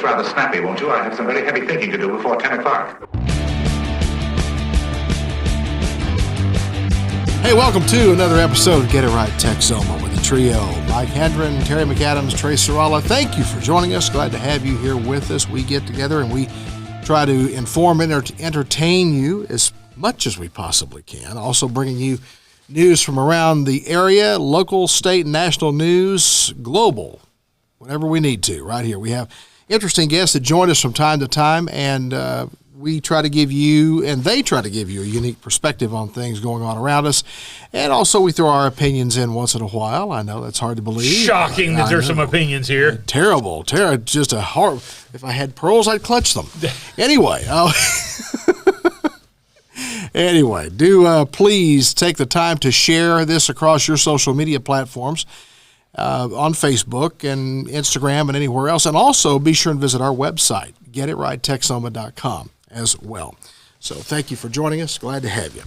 this rather snappy, won't you? I have some very heavy thinking to do before 10 o'clock. Hey, welcome to another episode of Get It Right Texoma with the trio. Mike Hendren, Terry McAdams, Trey Sarala. Thank you for joining us. Glad to have you here with us. We get together and we try to inform and entertain you as much as we possibly can. Also bringing you news from around the area, local, state, and national news, global, whenever we need to, right here. We have interesting guests that join us from time to time, and we try to give you, and they try to give you, a unique perspective on things going on around us. And also we throw our opinions in once in a while. I know that's hard to believe. Shocking that there's some opinions here. Terrible. Just a hard. If I had pearls, I'd clutch them. Anyway. Anyway, do please take the time to share this across your social media platforms on Facebook and Instagram and anywhere else. And also be sure and visit our website, getitrighttexoma.com as well. So thank you for joining us. Glad to have you.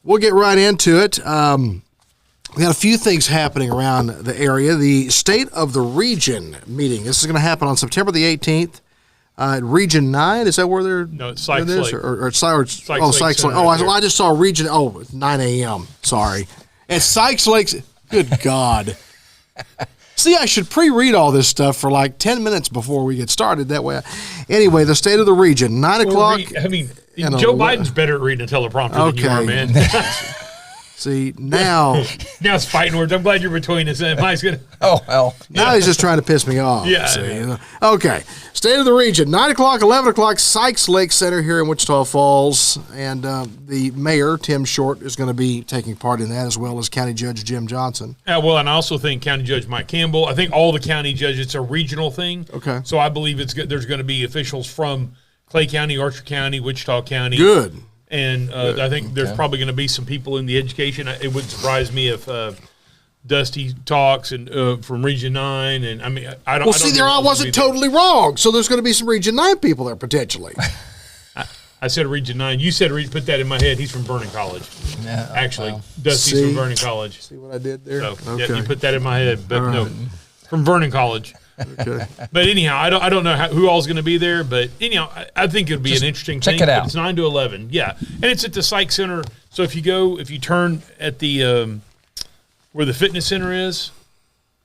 We'll get right into it. We got a few things happening around the area. The State of the Region meeting. This is going to happen on September the 18th. Region 9, is that where they're? No, it's Sykes Lake. Sykes Lake. Oh, I just saw Region. Oh, it's 9 a.m. Sorry. At Sykes Lake. Good God. See, I should pre-read all this stuff for like 10 minutes before we get started. That way. Anyway, the State of the Region, 9 o'clock. Joe Biden's better at reading a teleprompter than you are, man. See, now it's fighting words. I'm glad you're between us. Mike's gonna. Oh, hell. Now he's just trying to piss me off. Yeah. See, Okay. State of the Region, 9 o'clock, 11 o'clock, Sykes Lake Center here in Wichita Falls. And the mayor, Tim Short, is going to be taking part in that, as well as County Judge Jim Johnson. Well, and I also think County Judge Mike Campbell. I think all the county judges, it's a regional thing. Okay. So I believe there's going to be officials from Clay County, Archer County, Wichita County. Good. And I think there's probably going to be some people in the education. It wouldn't surprise me if Dusty talks and from Region 9. And I mean, I don't. Well, see, there I wasn't totally wrong. So there's going to be some Region 9 people there potentially. I said Region 9. You said put that in my head. He's from Vernon College. Yeah, actually, well. Dusty's from Vernon College. See what I did there? So, okay. Yeah, you put that in my head, but no, from Vernon College. Okay. But anyhow, I don't know who all's going to be there, but anyhow, I think it'll be an interesting thing. Check it out. It's 9 to 11, yeah, and it's at the Psych Center. So if you turn at the where the fitness center is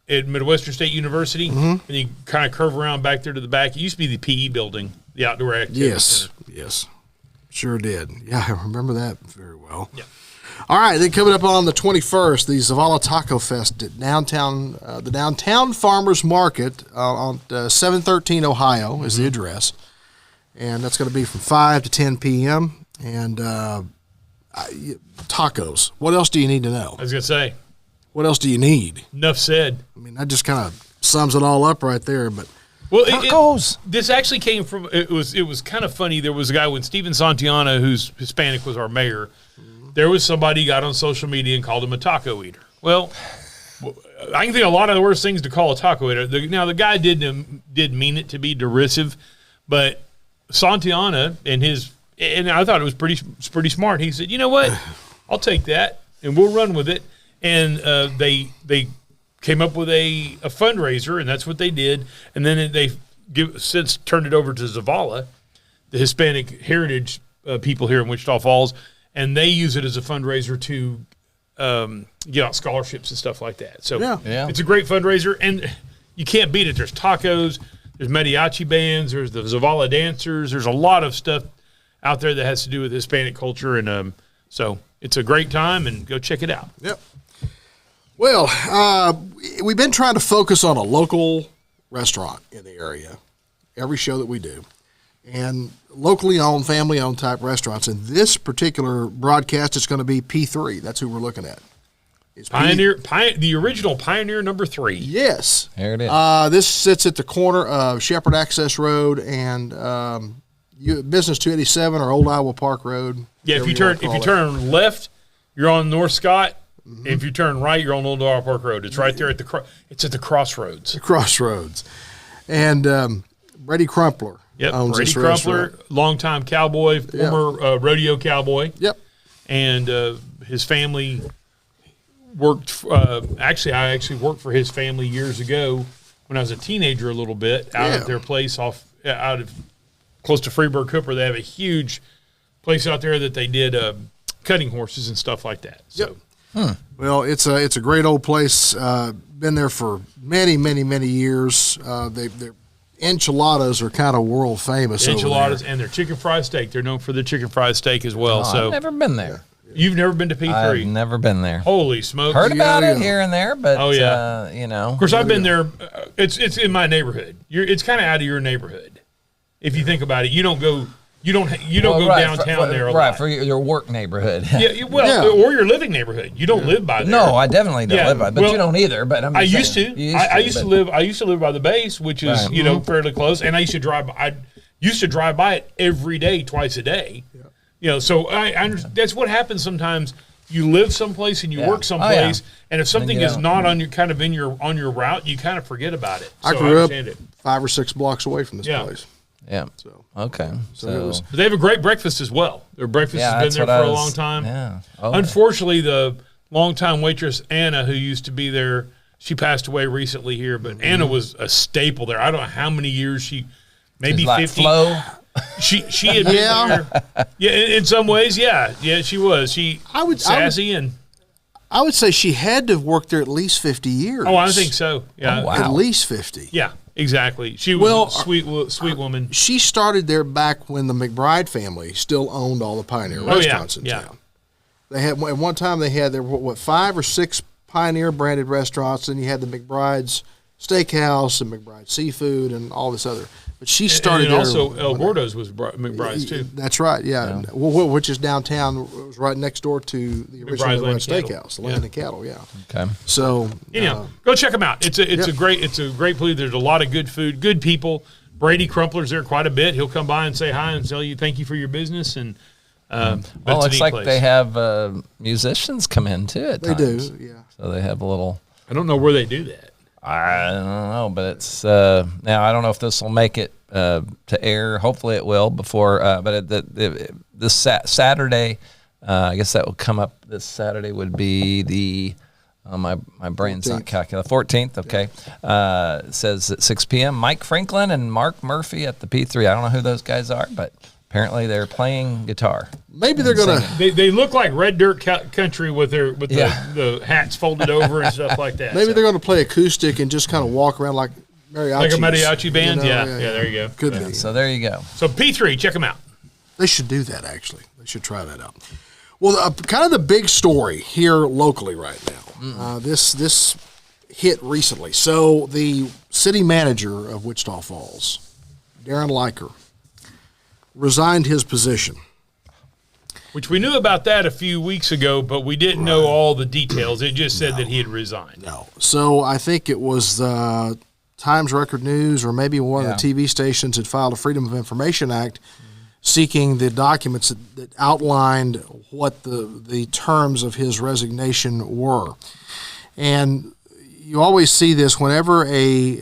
at Midwestern State University, and you kind of curve around back there to the back. It used to be the PE building, the outdoor activity center. Yes, sure did. Yeah, I remember that very well. Yeah. All right, then coming up on the 21st, the Zavala Taco Fest at downtown, the Downtown Farmers Market on 713 Ohio is the address, and that's going to be from 5 to 10 p.m. And tacos. What else do you need to know? I was going to say. What else do you need? Enough said. I mean, that just kind of sums it all up right there. But well, tacos. This actually came from. It was kind of funny. There was a guy when Steven Santillana, who's Hispanic, was our mayor. There was somebody got on social media and called him a taco eater. Well, I can think of a lot of the worst things to call a taco eater. Now, the guy did mean it to be derisive, but Santillana and I thought it was pretty smart. He said, you know what, I'll take that and we'll run with it. And they came up with a fundraiser, and that's what they did. And then they since turned it over to Zavala, the Hispanic heritage people here in Wichita Falls, and they use it as a fundraiser to get out scholarships and stuff like that. So Yeah. It's a great fundraiser, and you can't beat it. There's tacos, there's mariachi bands, there's the Zavala dancers. There's a lot of stuff out there that has to do with Hispanic culture, and so it's a great time, and go check it out. Yep. Well, we've been trying to focus on a local restaurant in the area, every show that we do. And locally owned, family-owned type restaurants. In this particular broadcast, it's going to be P3. That's who we're looking at. It's the original Pioneer number 3. Yes. There it is. This sits at the corner of Shepherd Access Road and Business 287 or Old Iowa Park Road. Yeah, if you turn left, you're on North Scott. Mm-hmm. If you turn right, you're on Old Iowa Park Road. It's right there at the crossroads. The crossroads. And Brady Crumpler. Yep, owns Brady this Crumpler, restaurant. longtime cowboy, former rodeo cowboy. Yep. And his family worked. I actually worked for his family years ago when I was a teenager. A little bit out at their place off out of close to Freeburg Cooper. They have a huge place out there that they did cutting horses and stuff like that. So. Well, it's a great old place. Been there for many, many, many years. Their enchiladas are kind of world famous. Enchiladas over there. and their chicken fried steak. They're known for their chicken fried steak as well. So I've never been there. You've never been to P3? I've never been there. Holy smokes! Heard about it Yeah. here and there, but Of course, I've been there. It's in my neighborhood. It's kind of out of your neighborhood. If you think about it, you don't go. You don't go downtown there a lot. for your work neighborhood. Or your living neighborhood. You don't live by there. No, I definitely don't live by it, but you don't either. But I used to. I used to live by the base, which is fairly close, and I used to drive. I used to drive by it every day, twice a day. Yeah. So I that's what happens sometimes. You live someplace and you work someplace, and if something is not on your route, you kind of forget about it. I So grew up understand it. 5 or 6 blocks away from this place. Yeah. So Okay. So But they have a great breakfast as well. Their breakfast has been there for a long time. Yeah. Unfortunately, the longtime waitress Anna, who used to be there, she passed away recently here. But Anna was a staple there. I don't know how many years maybe like 50. Flo. She had been there. Yeah, in some ways, yeah, she was. Sassy and. I would say she had to have worked there at least 50 years. Oh, I think so. Yeah, Oh, wow. At least 50. Yeah, exactly. She was a sweet woman. She started there back when the McBride family still owned all the Pioneer restaurants in town. They had at one time they had there 5 or 6 Pioneer branded restaurants, and you had the McBride's Steakhouse and McBride Seafood and all this other. But she started and there. Also, El Gordo's was McBride's too. That's right. Yeah. Well, which is downtown. It was right next door to the original Land McBride and Steakhouse, the Land and Cattle. Yeah. Okay. So Anyhow, go check them out. It's a great place. There's a lot of good food, good people. Brady Crumpler's there quite a bit. He'll come by and say hi and tell you thank you for your business. And Well, it looks like they have musicians come in too at they times. do. Yeah. So they have a little. I don't know where they do that. I don't know, but it's now I don't know if this will make it to air. Hopefully it will before. But this Saturday, I guess that will come up. This Saturday would be the. My brain's 14th. Not calculating. 14th, okay. It says at 6 p.m. Mike Franklin and Mark Murphy at the P3. I don't know who those guys are, but apparently they're playing guitar. Maybe they're going to. They look like red dirt country with the hats folded over and stuff like that. Maybe they're going to play acoustic and just kind of walk around like mariachis. Like a mariachi band? You know? Yeah, there you go. Could be. So there you go. So P3, check them out. They should do that, actually. They should try that out. Well, kind of the big story here locally right now. This hit recently. So the city manager of Wichita Falls, Darren Liker, resigned his position. Which we knew about that a few weeks ago, but we didn't know all the details. It just said that he had resigned. No. So I think it was the Times Record News or maybe one of the TV stations had filed a Freedom of Information Act seeking the documents that outlined what the terms of his resignation were. And you always see this whenever a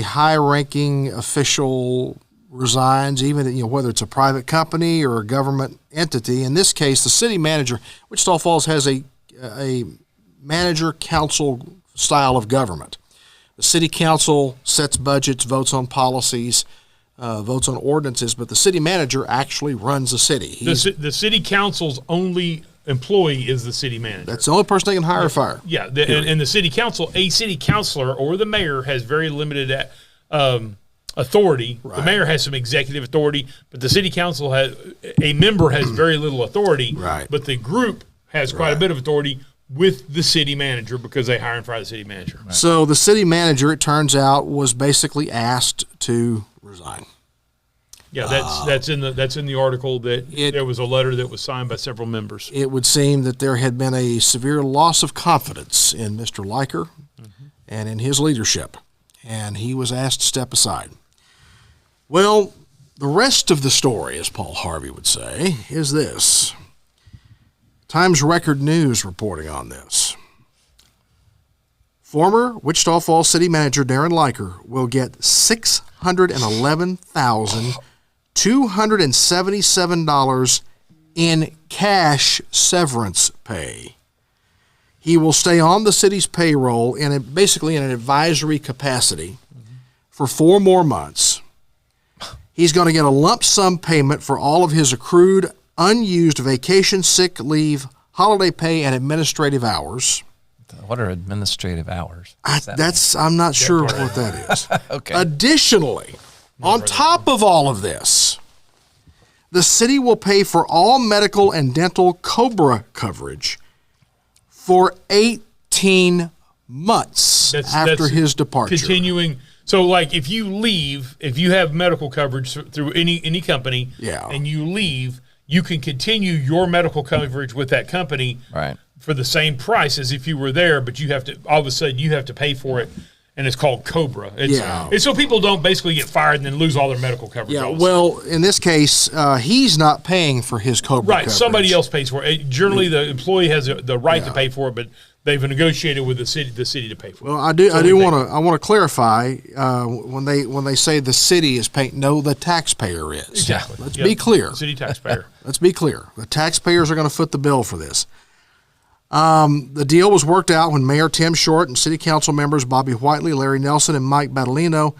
high-ranking official resigns, even whether it's a private company or a government entity. In this case, the city manager. Wichita Falls has a manager-council style of government. The city council sets budgets, votes on policies, votes on ordinances, but the city manager actually runs the city. The city council's only employee is the city manager. That's the only person they can hire or fire. Yeah, and the city council, a city councilor or the mayor has very limited authority. Right. The mayor has some executive authority, but the city council a member has very little authority. Right. But the group has quite a bit of authority with the city manager because they hire and fire the city manager. Right. So the city manager, it turns out, was basically asked to resign. Yeah, that's in the article that there was a letter that was signed by several members. It would seem that there had been a severe loss of confidence in Mr. Liker and in his leadership, and he was asked to step aside. Well, the rest of the story, as Paul Harvey would say, is this. Times Record News reporting on this. Former Wichita Falls City Manager Darren Liker will get $611,277 in cash severance pay. He will stay on the city's payroll basically in an advisory capacity for 4 more months. He's going to get a lump sum payment for all of his accrued, unused vacation, sick leave, holiday pay, and administrative hours. What are administrative hours? I'm not sure what that is. Okay. Additionally, on top of all of this, the city will pay for all medical and dental COBRA coverage for 18 months after his departure. Continuing. So, like, if you have medical coverage through any company, and you leave, you can continue your medical coverage with that company, right, for the same price as if you were there, but you have to all of a sudden you have to pay for it, and it's called COBRA. It's so people don't basically get fired and then lose all their medical coverage. Yeah, well, in this case, he's not paying for his COBRA coverage. Somebody else pays for it. Generally, the employee has the right to pay for it, but they've negotiated with the city to pay for it. Well, I want to clarify when they say the city is paying. No, the taxpayer is. Exactly. Let's be clear. City taxpayer. Let's be clear. The taxpayers are going to foot the bill for this. The deal was worked out when Mayor Tim Short and City Council members Bobby Whiteley, Larry Nelson, and Mike Battolino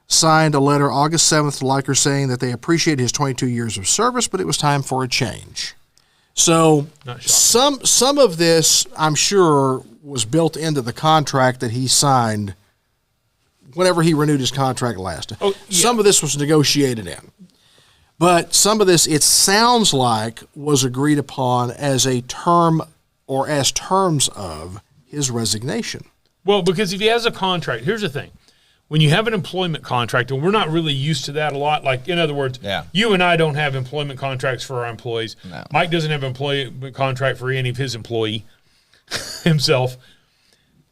signed a letter August 7th to Liker saying that they appreciate his 22 years of service, but it was time for a change. So some of this, I'm sure, was built into the contract that he signed whenever he renewed his contract last. Oh, yeah. Some of this was negotiated in. But some of this, it sounds like, was agreed upon as a term or as terms of his resignation. Well, because if he has a contract, here's the thing. When you have an employment contract, and we're not really used to that a lot, like, in other words, you and I don't have employment contracts for our employees. No. Mike doesn't have an employment contract for any of his employee himself.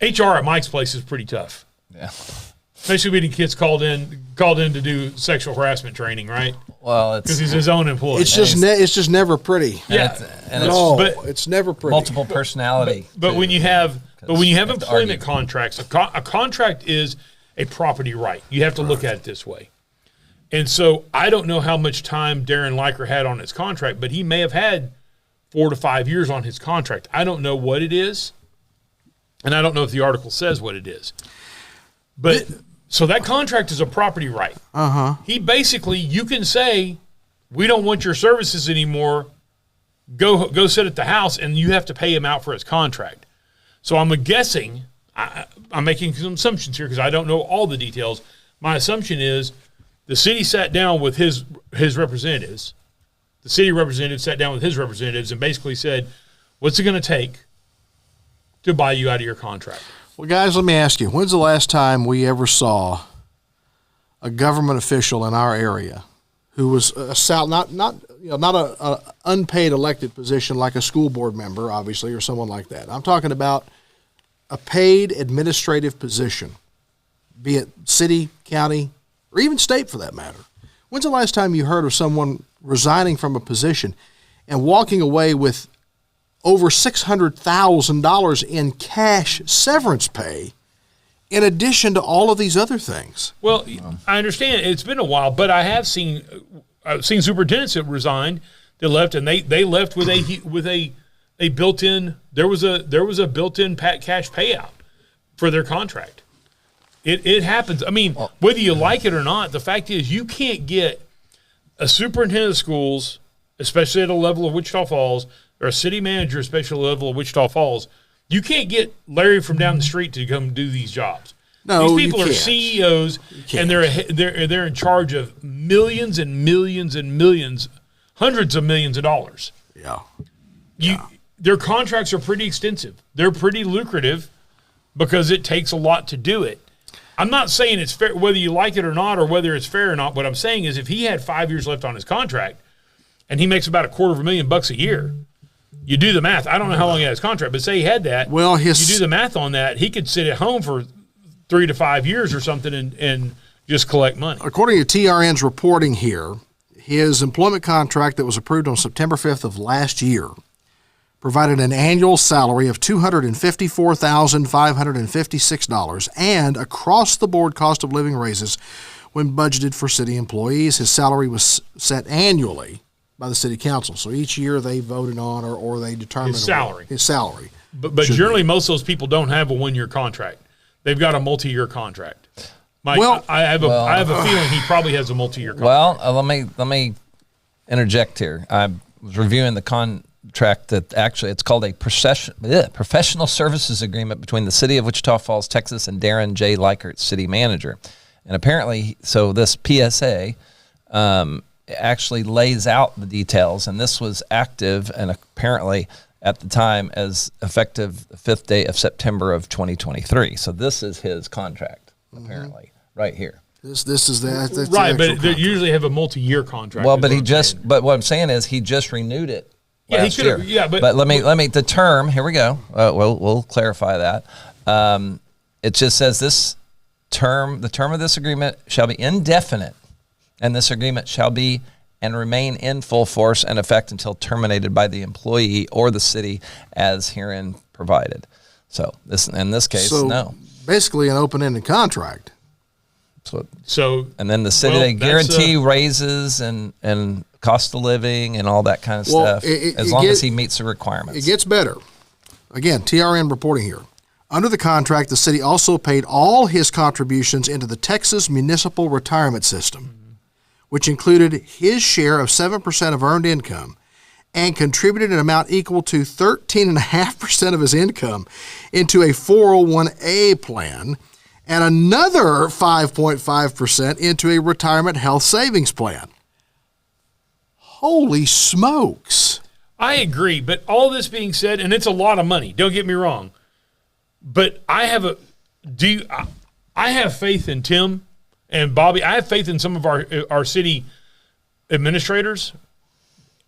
HR at Mike's place is pretty tough. Yeah. Especially when kids called in to do sexual harassment training, right? Well, because he's his own employee. It's just never pretty. Yeah, it's never pretty. Multiple personality. But when you have employment contracts, a contract is a property right. You have to look at it this way. And so I don't know how much time Darren Liker had on his contract, but he may have had 4 to 5 years on his contract. I don't know what it is, and I don't know if the article says what it is. But so that contract is a property right. He basically, you can say, we don't want your services anymore. Go sit at the house, and you have to pay him out for his contract. So I'm guessing, I'm making some assumptions here because I don't know all the details. My assumption is the city sat down with his representatives. The city representative sat down with his representatives and basically said, what's it going to take to buy you out of your contract? Well, guys, let me ask you, when's the last time we ever saw a government official in our area who was not a unpaid elected position like a school board member, obviously, or someone like that? I'm talking about a paid administrative position, be it city, county, or even state for that matter. When's the last time you heard of someone resigning from a position and walking away with over $600,000 in cash severance pay in addition to all of these other things? Well, I understand it's been a while, but I have seen superintendents that resigned, that left, and they left with a built-in. There was a built-in cash payout for their contract. It happens. I mean, whether you like it or not, the fact is you can't get a superintendent of schools, especially at a level of Wichita Falls, or a city manager, especially at the level of Wichita Falls. You can't get Larry from down the street to come do these jobs. No, these people are CEOs, and they're in charge of millions and millions and millions, hundreds of millions of dollars. Their contracts are pretty extensive. They're pretty lucrative because it takes a lot to do it. I'm not saying it's fair, whether you like it or not, or whether it's fair or not. What I'm saying is if he had 5 years left on his contract and he makes about $250,000 a year, you do the math. I don't know how long he had his contract, but say he had that. Well, you do the math on that. He could sit at home for 3 to 5 years or something and just collect money. According to TRN's reporting here, his employment contract that was approved on September 5th of last year provided an annual salary of $254,556 and across-the-board cost of living raises when budgeted for city employees. His salary was set annually by the city council. So each year they voted on or they determined his salary. But generally most of those people don't have a 1-year contract. They've got a multi-year contract. Mike, Well- I have a feeling he probably has a multi-year contract. Well, let me interject here. I was reviewing the contract that actually it's called a professional services agreement between the city of Wichita Falls, Texas, and Darren J. Likert, city manager. And apparently, so this PSA actually lays out the details, and this was active and apparently at the time as effective the 5th day of September of 2023. So this is his contract, apparently, right here. This is that's the Right, actual but they contract. usually have a multi-year contract. Well, is but what he I'm just, saying. but what I'm saying is he just renewed it. Yeah, he last could've- year. yeah, but- let me, the term, here we go. We'll clarify that. It just says the term of this agreement shall be indefinite, and this agreement shall be and remain in full force and effect until terminated by the employee or the city as herein provided. So this, in this case, So no. basically an open-ended contract. So, And then the city, well, they that's, guarantee raises and cost of living and all that kind of Well, stuff, it as long as get- he meets the requirements. It gets better. Again, TRN reporting here. Under the contract, the city also paid all his contributions into the Texas Municipal Retirement System, which included his share of 7% of earned income and contributed an amount equal to 13.5% of his income into a 401A plan and another 5.5% into a retirement health savings plan. Holy smokes. I agree, but all this being said, and it's a lot of money, don't get me wrong, but I have faith in Tim and Bobby. I have faith in some of our city administrators,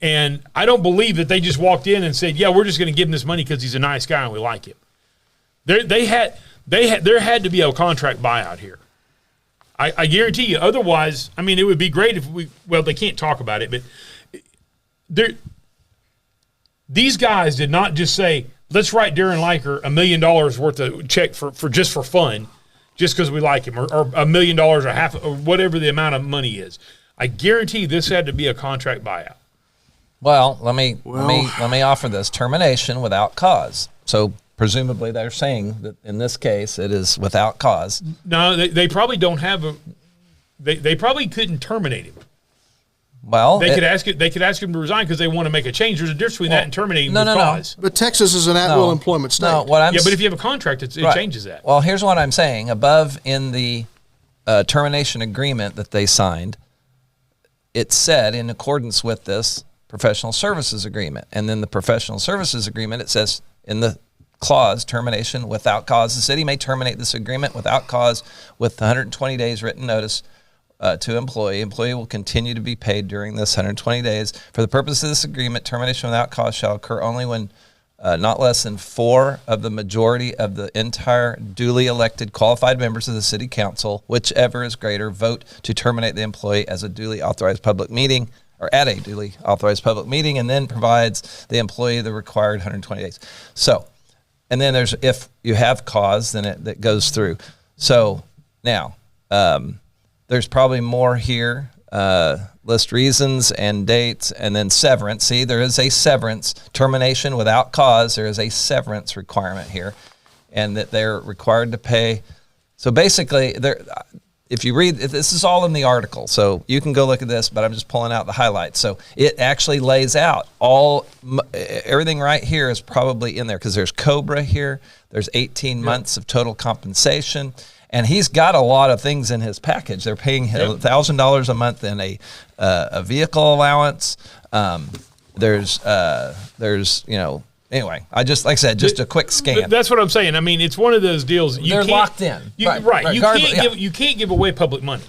and I don't believe that they just walked in and said, yeah, we're just going to give him this money because he's a nice guy and we like him. There had to be a contract buyout here. I guarantee you. Otherwise, I mean, it would be great if they can't talk about it, but these guys did not just say, let's write Darren Liker $1 million worth of check for just for fun, just because we like him, or $1 million or half, or whatever the amount of money is. I guarantee this had to be a contract buyout. Well, let me offer this termination without cause. So presumably they're saying that in this case it is without cause. No, they probably don't have a. They probably couldn't terminate him. Well, They could ask him to resign because they want to make a change. There's a difference between that and terminating with cause. But Texas is an at-will employment state. No, what I'm Yeah, but if you have a contract, it right. changes that. Well, here's what I'm saying. Above in the termination agreement that they signed, it said in accordance with this professional services agreement. And then the professional services agreement, it says in the clause, termination without cause. The city may terminate this agreement without cause with 120 days written notice to employee. Employee will continue to be paid during this 120 days. For the purpose of this agreement, termination without cause shall occur only when not less than 4 of the majority of the entire duly elected qualified members of the city council, whichever is greater, vote to terminate the employee as a duly authorized public meeting or at a duly authorized public meeting, and then provides the employee the required 120 days. So, and then there's, if you have cause, then it goes through. So now, there's probably more here. List reasons and dates, and then severance. See, there is a severance termination without cause. There is a severance requirement here, and that they're required to pay. So basically, if you read, this is all in the article, so you can go look at this, but I'm just pulling out the highlights. So it actually lays out everything right here is probably in there, because there's COBRA here. There's 18 months of total compensation. And he's got a lot of things in his package. They're paying him $1,000 a month in a vehicle allowance. There's anyway. I just, like I said, just a quick scan. That's what I'm saying. I mean, it's one of those deals. They're locked in. Right. Regardless, You can't give away public money.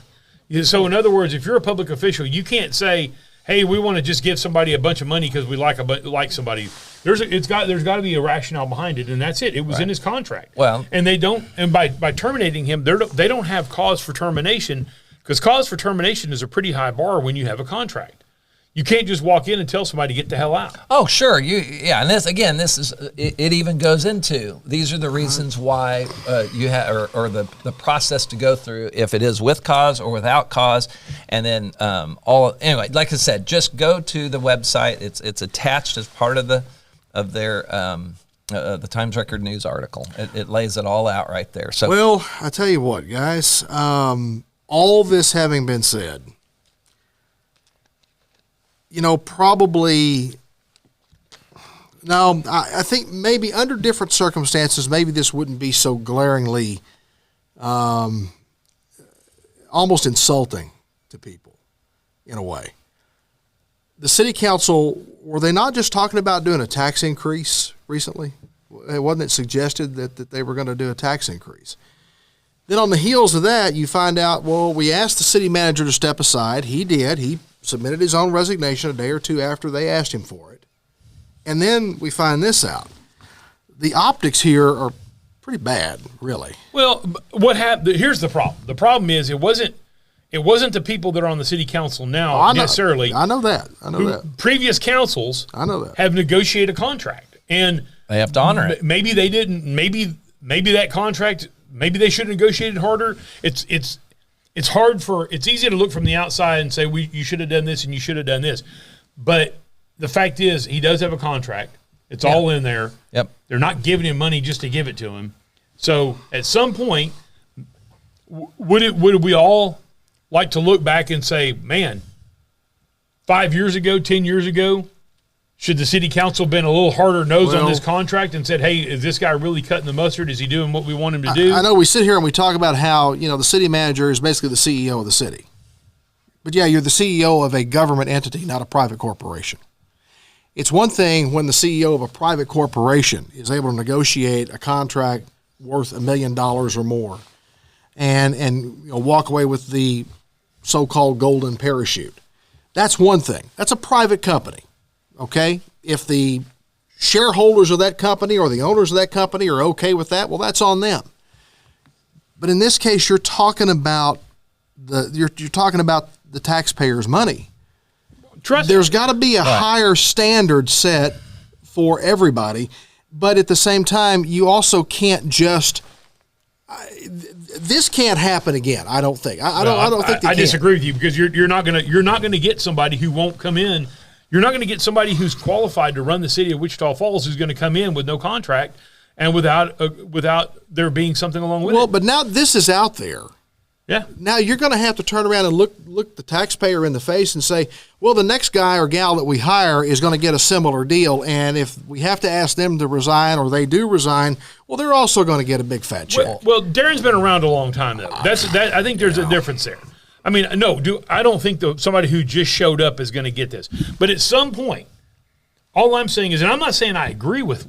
So in other words, if you're a public official, you can't say, hey, we want to just give somebody a bunch of money because we like somebody. There's got to be a rationale behind it, and that's it. It was in his contract. Well, and they don't. And by terminating him, they don't have cause for termination, because cause for termination is a pretty high bar when you have a contract. You can't just walk in and tell somebody to get the hell out. Oh, sure. And this is it even goes into, these are the reasons why you have, or the process to go through, if it is with cause or without cause. And then anyway, like I said, just go to the website. It's attached as part of their the Times Record News article. It lays it all out right there. So, well, I tell you what, guys, all this having been said, probably, no, I think maybe under different circumstances, maybe this wouldn't be so glaringly almost insulting to people in a way. The city council, were they not just talking about doing a tax increase recently? Wasn't it suggested that they were going to do a tax increase? Then on the heels of that, you find out, well, we asked the city manager to step aside. He did. He submitted his own resignation a day or two after they asked him for it. And then we find this out. The optics here are pretty bad, really. Well, what happened? Here's the problem. The problem is it wasn't the people that are on the city council now necessarily. I know that. Previous councils I know that. have negotiated a contract, and they have to honor it. Maybe they didn't. Maybe that contract. Maybe they should have negotiated harder. It's hard for. It's easy to look from the outside and say you should have done this and you should have done this, but the fact is he does have a contract. It's all in there. Yep. They're not giving him money just to give it to him. So at some point, would we all like to look back and say, man, 5 years ago, 10 years ago, should the city council have been a little harder nosed on this contract and said, hey, is this guy really cutting the mustard? Is he doing what we want him to do? I know we sit here and we talk about how, the city manager is basically the CEO of the city. But yeah, you're the CEO of a government entity, not a private corporation. It's one thing when the CEO of a private corporation is able to negotiate a contract worth $1 million or more and walk away with the so-called golden parachute. That's one thing. That's a private company, okay? If the shareholders of that company or the owners of that company are okay with that, well, that's on them. But in this case, you're talking about the taxpayers' money. There's got to be a higher standard set for everybody, but at the same time, you also can't just. This can't happen again. I don't think. I don't think. I disagree with you because you're not gonna get somebody who won't come in. You're not going to get somebody who's qualified to run the city of Wichita Falls who's going to come in with no contract and without there being something along with it. Well, but now this is out there. Yeah. Now you're going to have to turn around and look the taxpayer in the face and say, well, the next guy or gal that we hire is going to get a similar deal, and if we have to ask them to resign or they do resign, well, they're also going to get a big fat check. Well, Darren's been around a long time though. I think there's a difference there. I mean, I don't think somebody who just showed up is going to get this. But at some point, all I'm saying is, and I'm not saying I agree with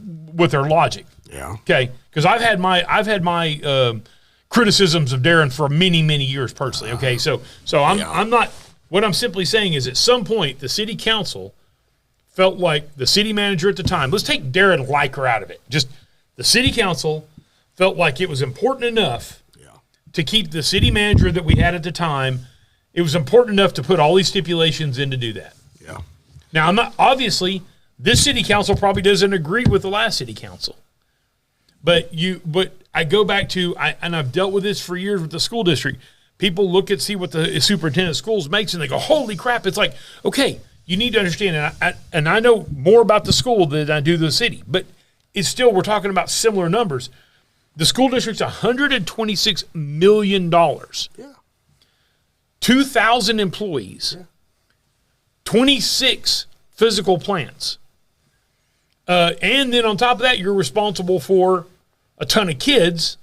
their logic. Yeah. Okay. Because I've had my criticisms of Darren for many, many years personally. Okay. So I'm not. What I'm simply saying is, at some point, the city council felt like the city manager at the time. Let's take Darren Liker out of it. Just the city council felt like it was important enough to keep the city manager that we had at the time. It was important enough to put all these stipulations in to do that. Yeah. Now, obviously, this city council probably doesn't agree with the last city council. But I go back to, and I've dealt with this for years with the school district. People look and see what the superintendent of schools makes, and they go, holy crap. It's like, okay, you need to understand, and I know more about the school than I do the city, but it's still, we're talking about similar numbers. The school district's $126 million. Yeah. 2,000 employees. Yeah. 26 physical plants. And then on top of that, you're responsible for a ton of kids,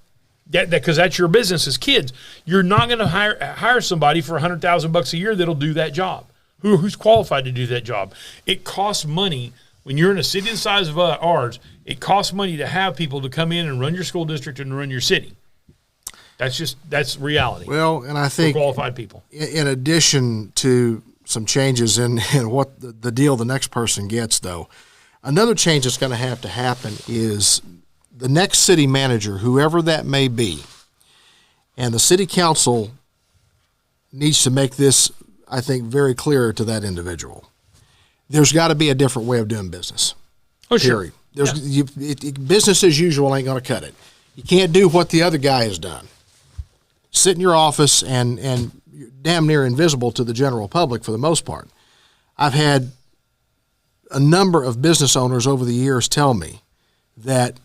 because that's your business is kids. You're not going to hire somebody for $100,000 a year that'll do that job. Who's qualified to do that job? It costs money. When you're in a city the size of ours, it costs money to have people to come in and run your school district and run your city. That's reality. Well, and I think for qualified people. In addition to some changes in what the deal the next person gets, though, another change that's going to happen is the next city manager, whoever that may be, and the city council needs to make this, I think, very clear to that individual. There's got to be a different way of doing business. Oh, sure. Business as usual ain't going to cut it. You can't do what the other guy has done. Sit in your office and you're damn near invisible to the general public for the most part. I've had a number of business owners over the years tell me that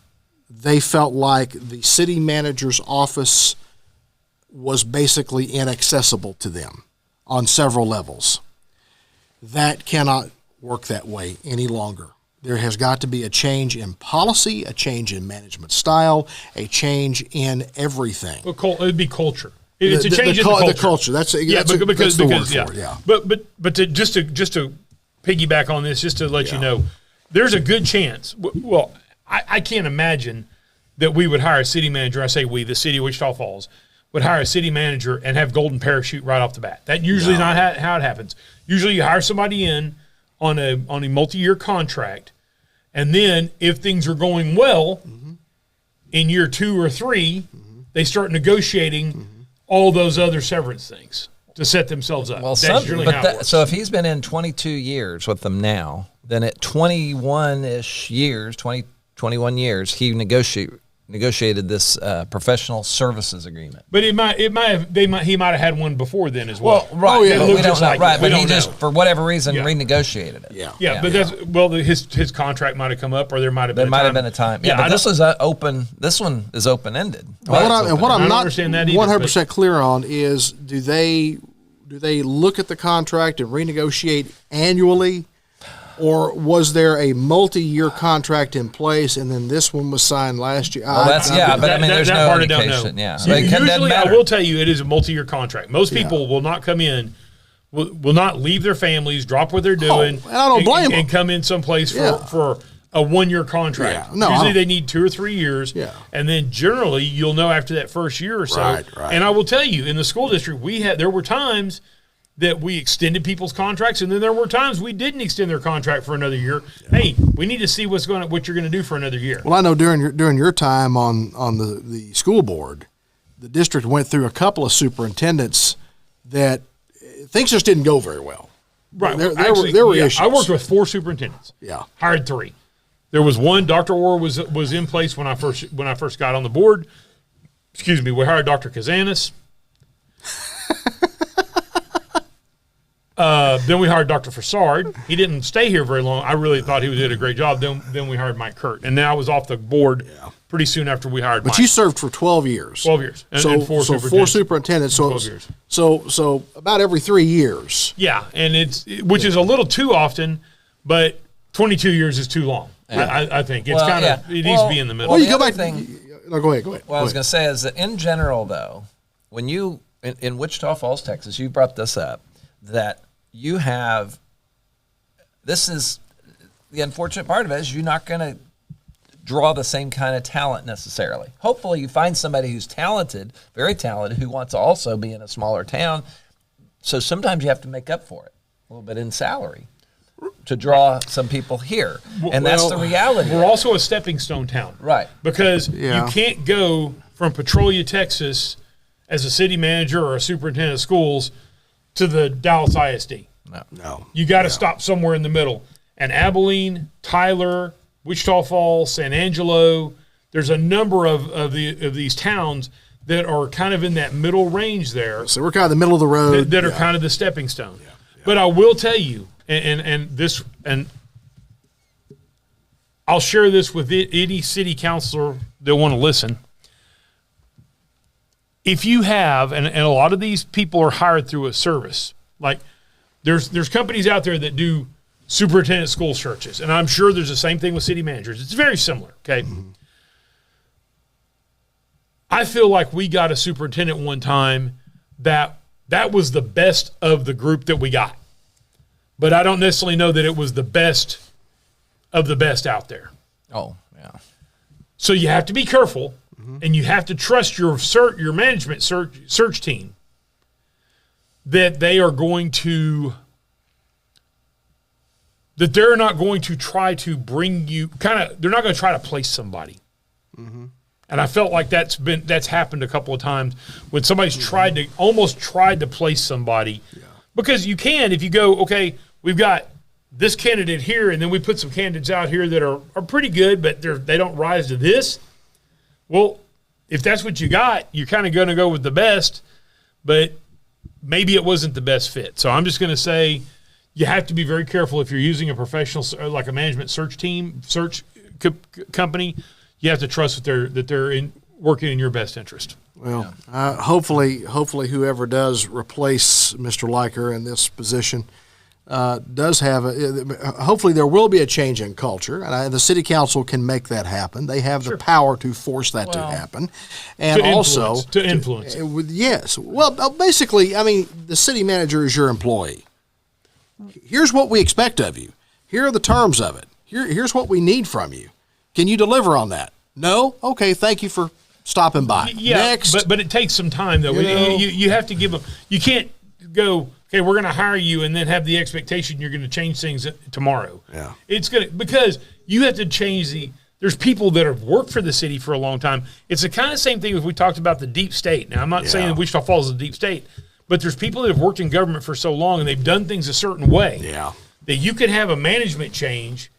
they felt like the city manager's office was basically inaccessible to them on several levels. That cannot work that way any longer. There has got to be a change in policy, a change in management style, a change in everything. Well, it would be culture. It's a change in the culture. That's the word for it. Yeah. But just to piggyback on this, just to let you know, there's a good chance. Well, I can't imagine that we would hire a city manager. I say we, the city of Wichita Falls, would hire a city manager and have golden parachute right off the bat. That usually is not how it happens. Usually you hire somebody in on a multi-year contract, and then if things are going well, in year 2 or 3, they start negotiating all those other severance things to set themselves up. Well, That's really how it works. so if he's been in 22 years with them now, then at 21-ish years, 21 years, he negotiated this professional services agreement. But he might have had one before then as well. Well, right. Oh, yeah. But we don't know. like Right, we but he don't just, know. for whatever reason, renegotiated it. Yeah, but his contract might have come up, or there might have been. There might have been a time. Yeah, but this was open. This one is open ended. What I'm not understand that either, 100% clear on is do they look at the contract and renegotiate annually, or was there a multi-year contract in place and then this one was signed last year? Well, but I mean, there's no part I don't indication. know. Yeah, So But it doesn't usually, I matter. will tell you, it is a multi-year contract. Most people will not come in, will not leave their families, drop what they're doing, and I don't blame them. and come in someplace for a 1-year contract. Yeah. No, I Usually don't. they need 2 or 3 years, and then generally you'll know after that first year or so. Right. And I will tell you, in the school district, there were times that we extended people's contracts, and then there were times we didn't extend their contract for another year. Hey, we need to see what you're going to do for another year. Well, I know during your time on the school board, the district went through a couple of superintendents that things just didn't go very well. Right. There were issues. I worked with 4 superintendents. Yeah. Hired 3. There was one. Dr. Orr was in place when I first got on the board. Excuse me. We hired Dr. Kazanis. Then we hired Dr. Fassard. He didn't stay here very long. I really thought he did a great job. Then we hired Mike Kurt, and then I was off the board pretty soon after we hired Mike. But you served for 12 years. 12 years. And 4 superintendents. 4 superintendents. 12 years. So about every 3 years. Yeah, and which is a little too often, but 22 years is too long. I think it's it needs to be in the middle. Well, you the go other back. No, go ahead. What I was going to say is that in general, though, when you in Wichita Falls, Texas, you brought this up, that you have, this is the unfortunate part of it, is you're not going to draw the same kind of talent necessarily. Hopefully you find somebody who's talented, very talented, who wants to also be in a smaller town. So sometimes you have to make up for it a little bit in salary to draw some people here. And that's the reality. We're also a stepping stone town. Right. Because you can't go from Petrolia, Texas, as a city manager or a superintendent of schools to the Dallas ISD. No. You got to stop somewhere in the middle. And Abilene, Tyler, Wichita Falls, San Angelo, there's a number of these towns that are kind of in that middle range there. So we're kind of the middle of the road. That are kind of the stepping stone. But I will tell you, and I'll share this with any city councilor that want to listen. If you have, and a lot of these people are hired through a service, like there's companies out there that do superintendent school searches, and I'm sure there's the same thing with city managers. It's very similar, okay? Mm-hmm. I feel like we got a superintendent one time that was the best of the group that we got. But I don't necessarily know that it was the best of the best out there. Oh, yeah. So you have to be careful, and you have to trust your management search team that they are going to, that they're not going to try to bring you they're not going to try to place somebody. Mm-hmm. And I felt like that's happened a couple of times when somebody's almost tried to place somebody. Yeah. Because you can, if you go, okay, we've got this candidate here, and then we put some candidates out here that are pretty good, but they don't rise to this. Well, if that's what you got, you're kind of going to go with the best, but maybe it wasn't the best fit. So I'm just going to say you have to be very careful if you're using a professional, like a management search company, you have to trust that they're working in your best interest. Well, hopefully whoever does replace Mr. Liker in this position does have hopefully there will be a change in culture, and the city council can make that happen. They have the power to force that to happen, and to influence. Yes. Well, basically, I mean, the city manager is your employee. Here's what we expect of you. Here are the terms of it. Here's what we need from you. Can you deliver on that? No? Okay, thank you for stopping by. Yeah, Next. but it takes some time, though. You have to give them – you can't go, okay, we're going to hire you and then have the expectation you're going to change things tomorrow. Yeah. It's going to – because you have to change the – there's people that have worked for the city for a long time. It's the kind of same thing as we talked about the deep state. Now, I'm not saying that Wichita Falls is a deep state, but there's people that have worked in government for so long and they've done things a certain way that you can have a management change,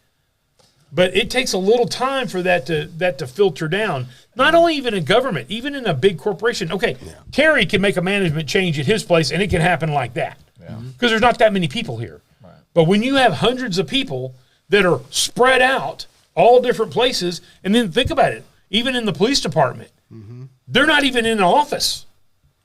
but it takes a little time for that to filter down. Not only even in government, even in a big corporation. Okay, Terry can make a management change at his place, and it can happen like that because there's not that many people here. Right. But when you have hundreds of people that are spread out all different places, and then think about it, even in the police department, they're not even in an office.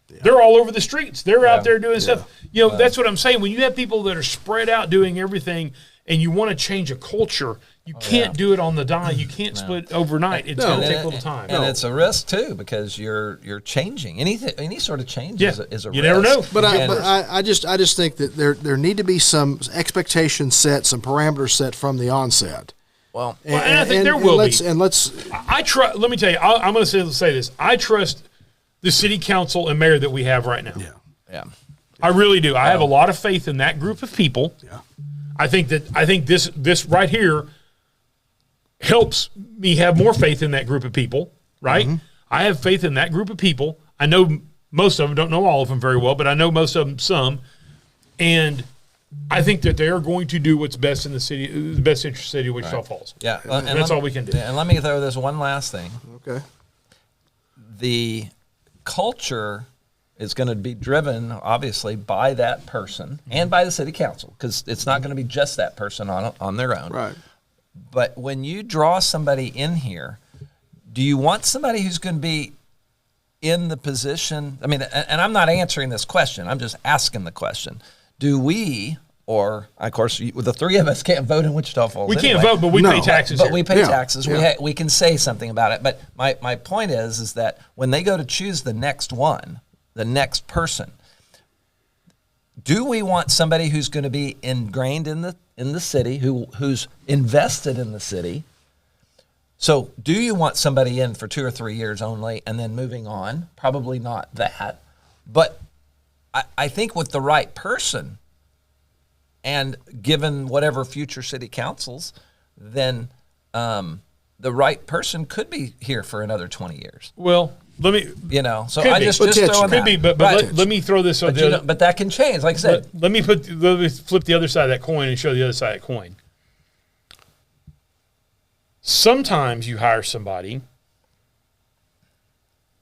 Yeah. They're all over the streets. They're out there doing stuff. You know, that's what I'm saying. When you have people that are spread out doing everything and you want to change a culture, you can't do it on the dime. You can't split overnight. It's going to take a little time. And it's a risk, too, because you're changing. Any sort of change is a risk. You never know. But I just think that there need to be some expectations set, some parameters set from the onset. And I think there will be. And let's. Let me tell you, I'm going to say this. I trust the city council and mayor that we have right now. Yeah. I really do. I have a lot of faith in that group of people. Yeah. I think this right here helps me have more faith in that group of people, right? Mm-hmm. I have faith in that group of people. I know most of them, don't know all of them very well, but I know most of them some. And I think that they are going to do what's best in the city, the best interest of the city of Wichita Falls. Yeah. And that's all we can do. And let me throw this one last thing. Okay. The culture is going to be driven, obviously, by that person and by the city council, because it's not going to be just that person on their own. Right. But when you draw somebody in here, do you want somebody who's going to be in the position? I mean, and I'm not answering this question. I'm just asking the question. Do we, or of course, the three of us can't vote in Wichita Falls. We can't vote, but we pay taxes. But we pay taxes. Yeah. We can say something about it. But my point is that when they go to choose the next one, the next person, do we want somebody who's going to be ingrained in the city, who's invested in the city? So do you want somebody in for 2 or 3 years only and then moving on? Probably not that. But I think with the right person, and given whatever future city councils, then the right person could be here for another 20 years. Well, let me, so I just throwing could be, but let me throw this on the other. But that can change, like I said. Let me flip the other side of that coin and show the other side of that coin. Sometimes you hire somebody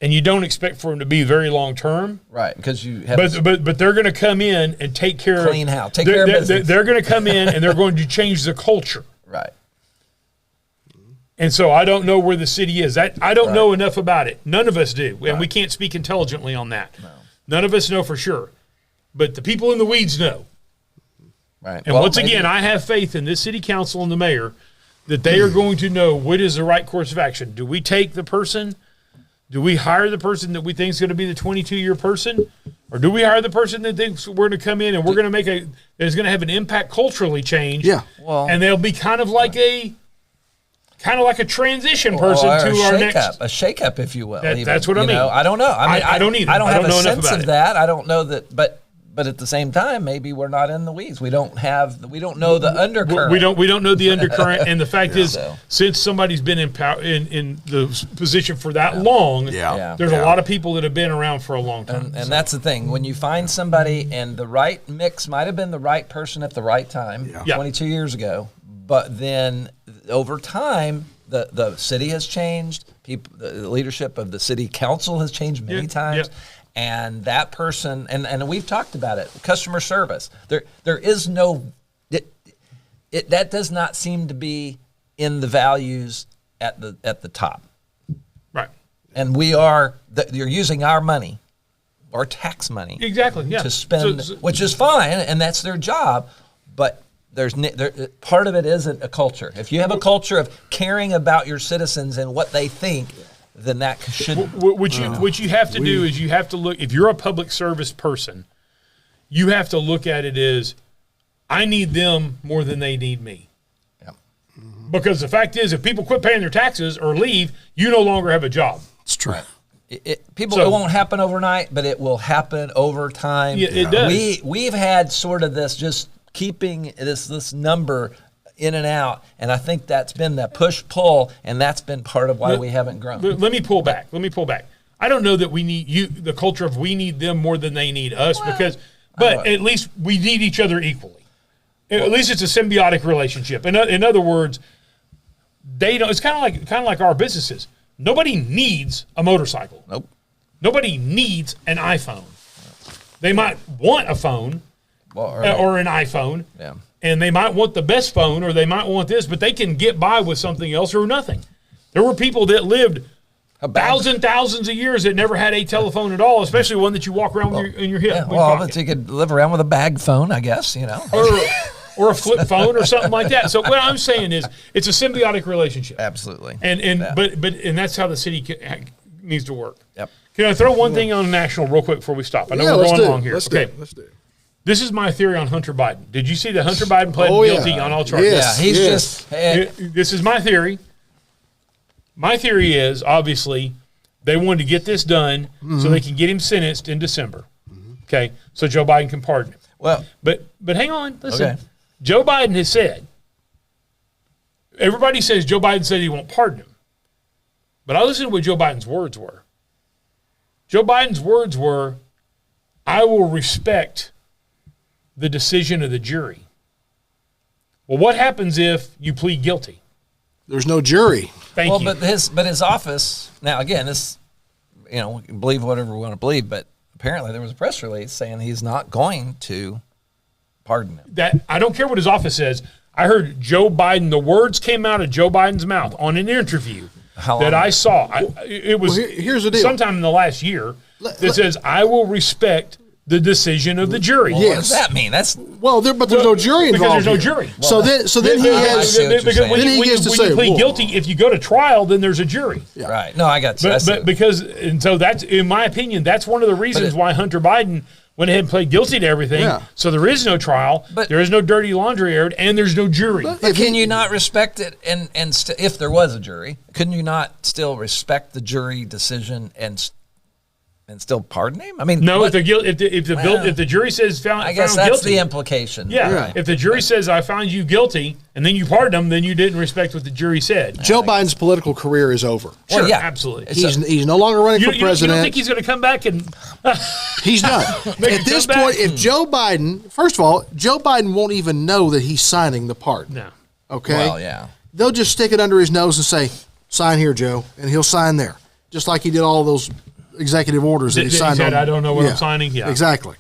and you don't expect for them to be very long term, right? Because you have, but they're going to come in and take care clean house, take care of business. They're going to come in and they're going to change the culture, right? And so I don't know where the city is. I don't know enough about it. None of us do, and we can't speak intelligently on that. No. None of us know for sure, but the people in the weeds know. Right. And once again, I have faith in this city council and the mayor that they are going to know what is the right course of action. Do we take the person? Do we hire the person that we think is going to be the 22-year person? Or do we hire the person that thinks we're going to come in and we're going to that is going to have an impact culturally change? Yeah. Well, and they'll be kind of like a transition person to our next. A shake-up, if you will. That's what I mean. I don't know. I don't either. I don't have a know sense of that. I don't know that, but at the same time, maybe we're not in the weeds. We don't know the undercurrent. We don't know the undercurrent, and the fact is, since somebody's been in the position for that long, there's a lot of people that have been around for a long time. And that's the thing. When you find somebody and the right mix might have been the right person at the right time 22 years ago, but then over time, the city has changed. The leadership of the city council has changed many times. Yeah. And that person, and we've talked about it, customer service. There is no, that does not seem to be in the values at the top. Right. And you're using our money, our tax money, Exactly. Yeah. to spend, So- which is fine, and that's their job. But part of it isn't a culture. If you have a culture of caring about your citizens and what they think, then that should. What you have to do is you have to look. If you're a public service person, you have to look at it as, I need them more than they need me. Yeah. Because the fact is, if people quit paying their taxes or leave, you no longer have a job. It's true. It So- won't happen overnight, but it will happen over time. Yeah, it does. We've had sort of this just keeping this number in and out, and I think that's been the push-pull, and that's been part of why we haven't grown. Let me pull back. I don't know that we need the culture of we need them more than they need us, but at least we need each other equally. At least it's a symbiotic relationship. In other words, they don't. It's kind of like our businesses. Nobody needs a motorcycle. Nope. Nobody needs an iPhone. They might want a phone Well, or an iPhone. Yeah. And they might want the best phone, or they might want this, but they can get by with something else or nothing. There were people that lived thousands of years that never had a telephone at all, especially one that you walk around with in your hip. Yeah, with well, pocket. but you could live around with a bag phone, I guess, or a flip phone or something like that. So what I'm saying is, it's a symbiotic relationship, Absolutely. and that's how the city needs to work. Yep. Can I throw one thing on national real quick before we stop? I know we're let's going do long it. here. Let's do it. This is my theory on Hunter Biden. Did you see that Hunter Biden pled guilty on all charges? Yes. Yeah, he's Yes. just. This is my theory. My theory is, obviously, they wanted to get this done so they can get him sentenced in December. Okay, so Joe Biden can pardon him. Well, But hang on, listen. Okay. Joe Biden has said, everybody says Joe Biden said he won't pardon him. But I listened to what Joe Biden's words were. Joe Biden's words were, I will respect the decision of the jury. Well, what happens if you plead guilty? There's no jury. Thank well, you. but his office now again, this we can believe whatever we want to believe, but apparently there was a press release saying he's not going to pardon him. That I don't care what his office says. I heard Joe Biden. The words came out of Joe Biden's mouth on an interview How long? that I saw. It was here's the deal. sometime in the last year that says, "I will respect the decision of the jury." What does that mean? That's Well, but there's no jury involved. because there's no here. jury. So then he I has. see what you're Because saying. when Then he you gets to when say, you plead whoa. guilty, if you go to trial, then there's a jury. right. No, I got you. So that's, in my opinion, that's one of the reasons why Hunter Biden went ahead and pled guilty to everything. Yeah. So there is no trial, But- there is no dirty laundry aired, and there's no jury. But can you not respect it? And if there was a jury, couldn't you not still respect the jury decision and still pardon him? I mean, No, what- if the jury says found, I guess found that's guilty, the implication. yeah. Right. If the jury says I found you guilty, and then you pardon them, then you didn't respect what the jury said. Joe Biden's political career is over. Well, yeah, absolutely. He's no longer running for You president. don't think he's going to come back and He's done. Make At a this comeback? point, if Joe Biden, first of all, Joe Biden won't even know that he's signing the pardon. no? Okay? Well, yeah. They'll just stick it under his nose and say, sign here, Joe, and he'll sign there. Just like he did all those executive orders that he That he signed said, on. "I don't know what I'm signing." Yeah. Exactly.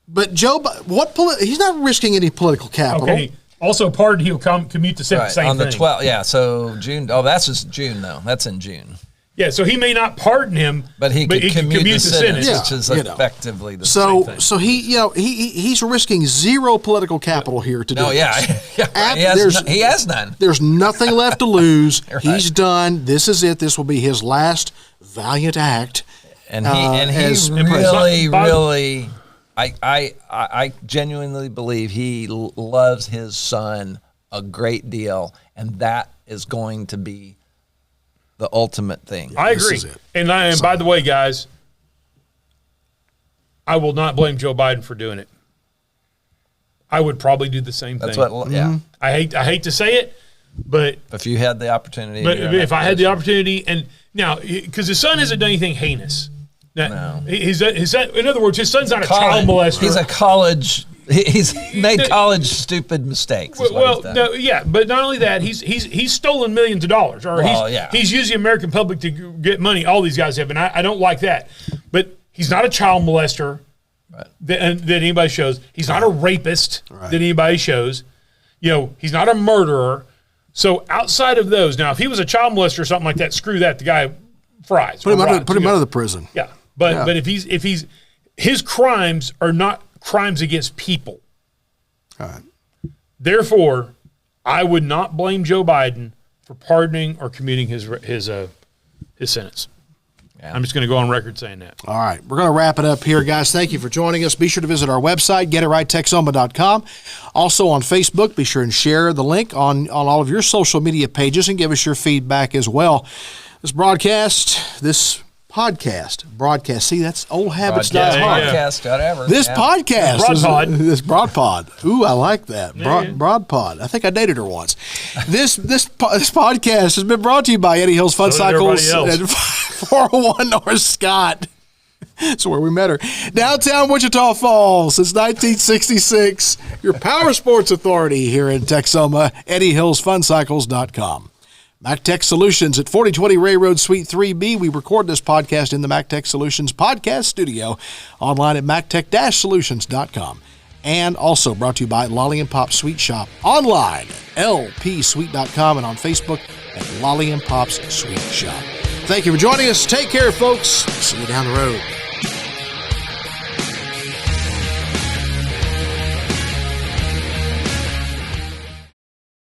But he's not risking any political capital. Okay. Also, pardon, he'll commute to Right, same on the thing. 12th. Yeah, so June. Oh, that's just June though. That's in June. Yeah, so he may not pardon him, But he could commute the sentence, Yeah, which is you know. effectively the same thing. So he's risking zero political capital here to do No, this. yeah, Ab- he has none. There's nothing left to lose. Right. He's done. This is it. This will be his last valiant act. And as- he really, Bob- really, I genuinely believe he loves his son a great deal, and that is going to be the ultimate thing. I This agree. is it. And by the way, guys, I will not blame Joe Biden for doing it. I would probably do the same That's thing. what, yeah. I hate to say it, but If you had the opportunity, but you're in if that I had the position. opportunity, and now because his son hasn't done anything heinous. Now, No. his son, in other words, his son's not a child molester. He's a college. He's made college stupid mistakes. is what Well, he's done. no, yeah, but not only that, he's stolen millions of dollars, or Well, yeah. he's used the American public to get money. All these guys have, and I don't like that. But he's not a child molester Right. that anybody shows. He's not a rapist Right. that anybody shows. He's not a murderer. So outside of those, now if he was a child molester or something like that, screw that. The guy fries. Put him out of the prison. Yeah, but if he's his crimes are not crimes against people. All right. Therefore, I would not blame Joe Biden for pardoning or commuting his sentence. Yeah. I'm just going to go on record saying that. All right. We're going to wrap it up here, guys. Thank you for joining us. Be sure to visit our website, GetItRightTexoma.com. Also on Facebook, be sure and share the link on all of your social media pages and give us your feedback as well. This podcast. See, that's old habits die hard. Podcast, whatever. This podcast. This Broadpod. Ooh, I like that. Yeah. Broadpod. I think I dated her once. This podcast has been brought to you by Eddie Hill's Fun Cycles and 401 North Scott. That's where we met her. Downtown Wichita Falls since 1966. Your power sports authority here in Texoma. EddieHillsFunCycles.com. MacTech Solutions at 4020 Ray Road, Suite 3B. We record this podcast in the MacTech Solutions podcast studio, online at mactech-solutions.com. And also brought to you by Lolly and Pop Sweet Shop, online at lpsweet.com, and on Facebook at Lolly and Pop's Sweet Shop. Thank you for joining us. Take care, folks. See you down the road.